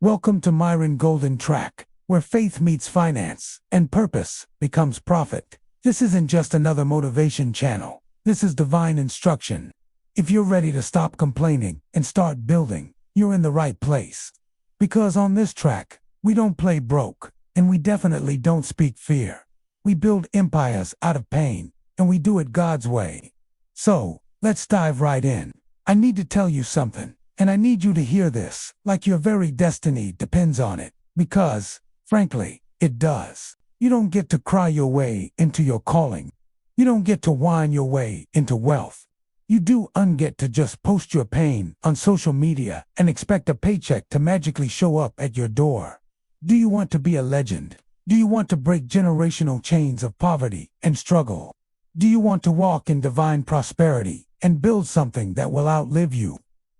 Welcome to Myron Golden Track, where faith meets finance and purpose becomes profit. This isn't just another motivation channel. This is divine instruction. If you're ready to stop complaining and start building, you're in the right place. Because on this track, we don't play broke, and we definitely don't speak fear. We build empires out of pain, and we do it God's way. So, let's dive right in. I need to tell you something, and I need you to hear this, like your very destiny depends on it, because, frankly, it does. You don't get to cry your way into your calling. You don't get to whine your way into wealth. You do get to just post your pain on social media and expect a paycheck to magically show up at your door. Do you want to be a legend? Do you want to break generational chains of poverty and struggle? Do you want to walk in divine prosperity and build something that will outlive you?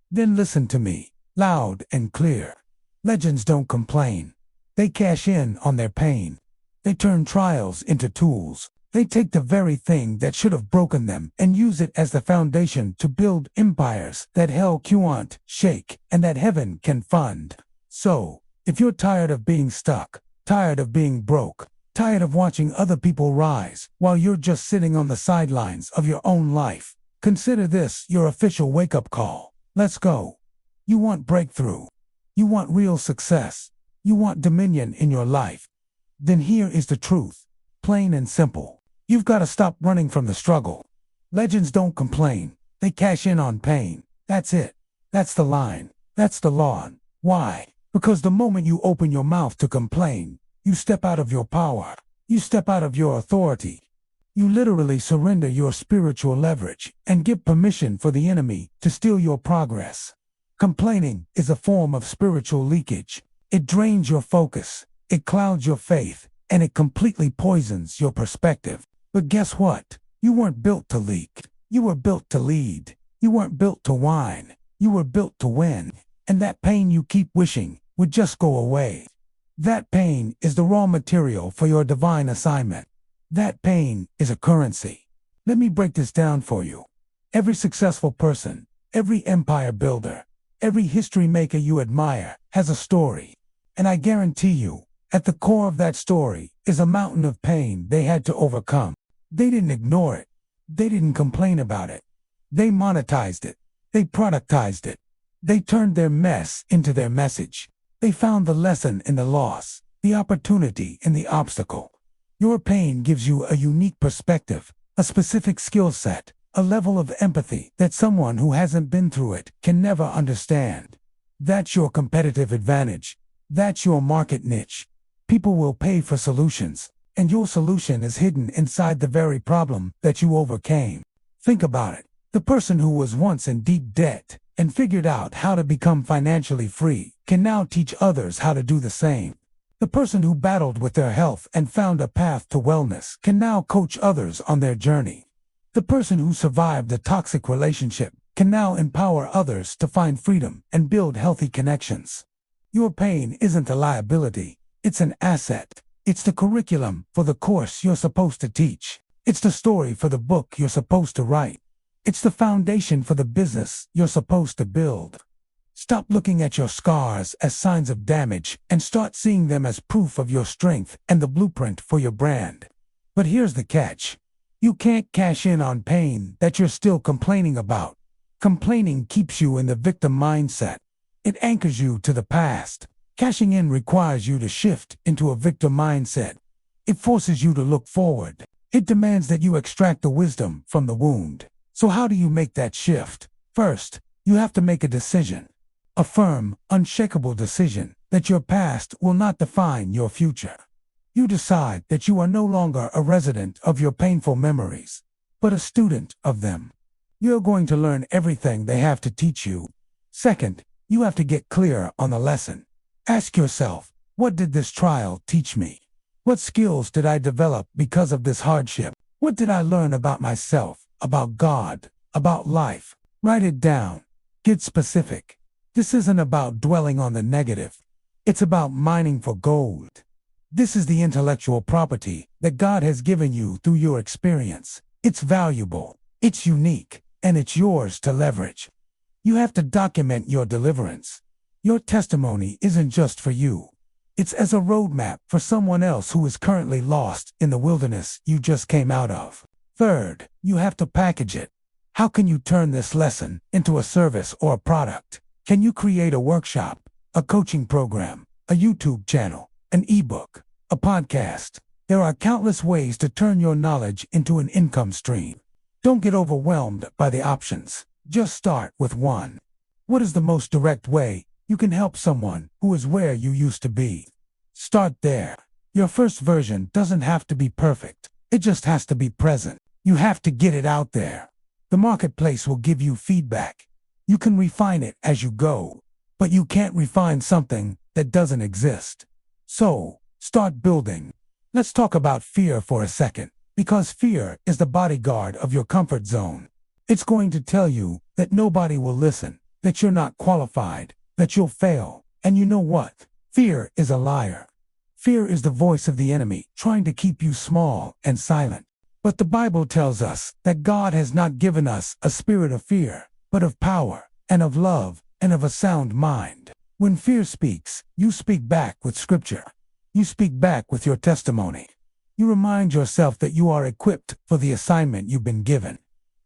Then listen to me, loud and clear. Legends don't complain. They cash in on their pain. They turn trials into tools. They take the very thing that should have broken them and use it as the foundation to build empires that hell can't shake and that heaven can fund. So, if you're tired of being stuck, tired of being broke, tired of watching other people rise while you're just sitting on the sidelines of your own life, consider this your official wake-up call. Let's go. You want breakthrough. You want real success. You want dominion in your life. Then here is the truth, plain and simple. You've got to stop running from the struggle. Legends don't complain. They cash in on pain. That's it. That's the line. That's the law. Why? Because the moment you open your mouth to complain, you step out of your power. You step out of your authority. You literally surrender your spiritual leverage and give permission for the enemy to steal your progress. Complaining is a form of spiritual leakage. It drains your focus, it clouds your faith, and it completely poisons your perspective. But guess what? You weren't built to leak. You were built to lead. You weren't built to whine. You were built to win. And that pain you keep wishing would just go away. That pain is the raw material for your divine assignment. That pain is a currency. Let me break this down for you. Every successful person, every empire builder, every history maker you admire has a story. And I guarantee you, at the core of that story is a mountain of pain they had to overcome. They didn't ignore it. They didn't complain about it. They monetized it. They productized it. They turned their mess into their message. They found the lesson in the loss, the opportunity in the obstacle. Your pain gives you a unique perspective, a specific skill set, a level of empathy that someone who hasn't been through it can never understand. That's your competitive advantage. That's your market niche. People will pay for solutions, and your solution is hidden inside the very problem that you overcame. Think about it. The person who was once in deep debt and figured out how to become financially free can now teach others how to do the same. The person who battled with their health and found a path to wellness can now coach others on their journey. The person who survived a toxic relationship can now empower others to find freedom and build healthy connections. Your pain isn't a liability. It's an asset. It's the curriculum for the course you're supposed to teach. It's the story for the book you're supposed to write. It's the foundation for the business you're supposed to build. Stop looking at your scars as signs of damage and start seeing them as proof of your strength and the blueprint for your brand. But here's the catch. You can't cash in on pain that you're still complaining about. Complaining keeps you in the victim mindset. It anchors you to the past. Cashing in requires you to shift into a victim mindset. It forces you to look forward. It demands that you extract the wisdom from the wound. So how do you make that shift? First, you have to make a decision. A firm, unshakable decision that your past will not define your future. You decide that you are no longer a resident of your painful memories, but a student of them. You're going to learn everything they have to teach you. Second, you have to get clear on the lesson. Ask yourself, what did this trial teach me? What skills did I develop because of this hardship? What did I learn about myself, about God, about life? Write it down. Get specific. This isn't about dwelling on the negative. It's about mining for gold. This is the intellectual property that God has given you through your experience. It's valuable, it's unique, and it's yours to leverage. You have to document your deliverance. Your testimony isn't just for you. It's as a roadmap for someone else who is currently lost in the wilderness you just came out of. Third, you have to package it. How can you turn this lesson into a service or a product? Can you create a workshop, a coaching program, a YouTube channel, an ebook, a podcast? There are countless ways to turn your knowledge into an income stream. Don't get overwhelmed by the options. Just start with one. What is the most direct way you can help someone who is where you used to be? Start there. Your first version doesn't have to be perfect. It just has to be present. You have to get it out there. The marketplace will give you feedback. You can refine it as you go, but you can't refine something that doesn't exist. So, start building. Let's talk about fear for a second, because fear is the bodyguard of your comfort zone. It's going to tell you that nobody will listen, that you're not qualified, that you'll fail. And you know what? Fear is a liar. Fear is the voice of the enemy trying to keep you small and silent. But the Bible tells us that God has not given us a spirit of fear, but of power and of love and of a sound mind. When fear speaks, you speak back with scripture. You speak back with your testimony. You remind yourself that you are equipped for the assignment you've been given.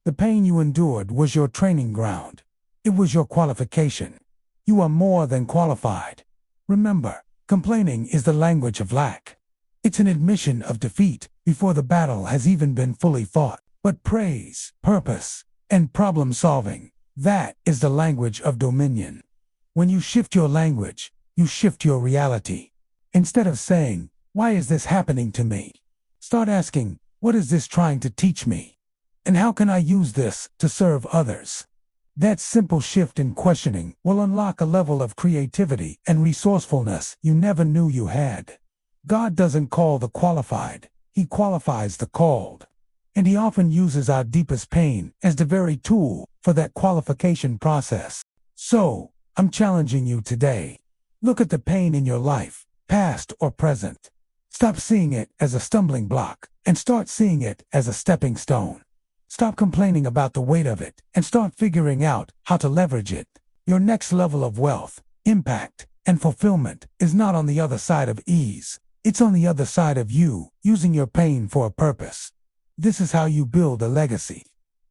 The pain you endured was your training ground. It was your qualification. You are more than qualified. Remember, complaining is the language of lack. It's an admission of defeat before the battle has even been fully fought. But praise, purpose, and problem solving, that is the language of dominion. When you shift your language, you shift your reality. Instead of saying, "Why is this happening to me?" start asking, "What is this trying to teach me? And how can I use this to serve others?" That simple shift in questioning will unlock a level of creativity and resourcefulness you never knew you had. God doesn't call the qualified, He qualifies the called. And He often uses our deepest pain as the very tool for that qualification process. So, I'm challenging you today. Look at the pain in your life, past or present. Stop seeing it as a stumbling block and start seeing it as a stepping stone. Stop complaining about the weight of it and start figuring out how to leverage it. Your next level of wealth, impact, and fulfillment is not on the other side of ease. It's on the other side of you using your pain for a purpose. This is how you build a legacy.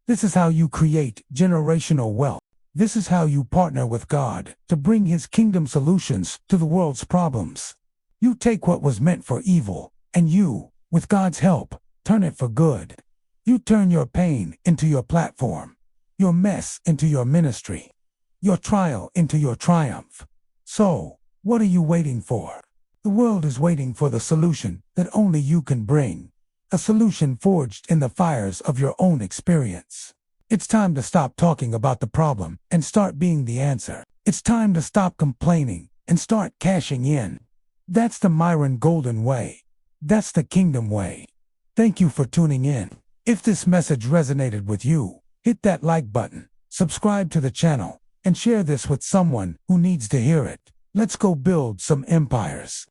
This is how you create generational wealth. This is how you partner with God to bring His kingdom solutions to the world's problems. You take what was meant for evil, and you, with God's help, turn it for good. You turn your pain into your platform, your mess into your ministry, your trial into your triumph. So, what are you waiting for? The world is waiting for the solution that only you can bring, a solution forged in the fires of your own experience. It's time to stop talking about the problem and start being the answer. It's time to stop complaining and start cashing in. That's the Myron Golden way. That's the kingdom way. Thank you for tuning in. If this message resonated with you, hit that like button, subscribe to the channel, and share this with someone who needs to hear it. Let's go build some empires.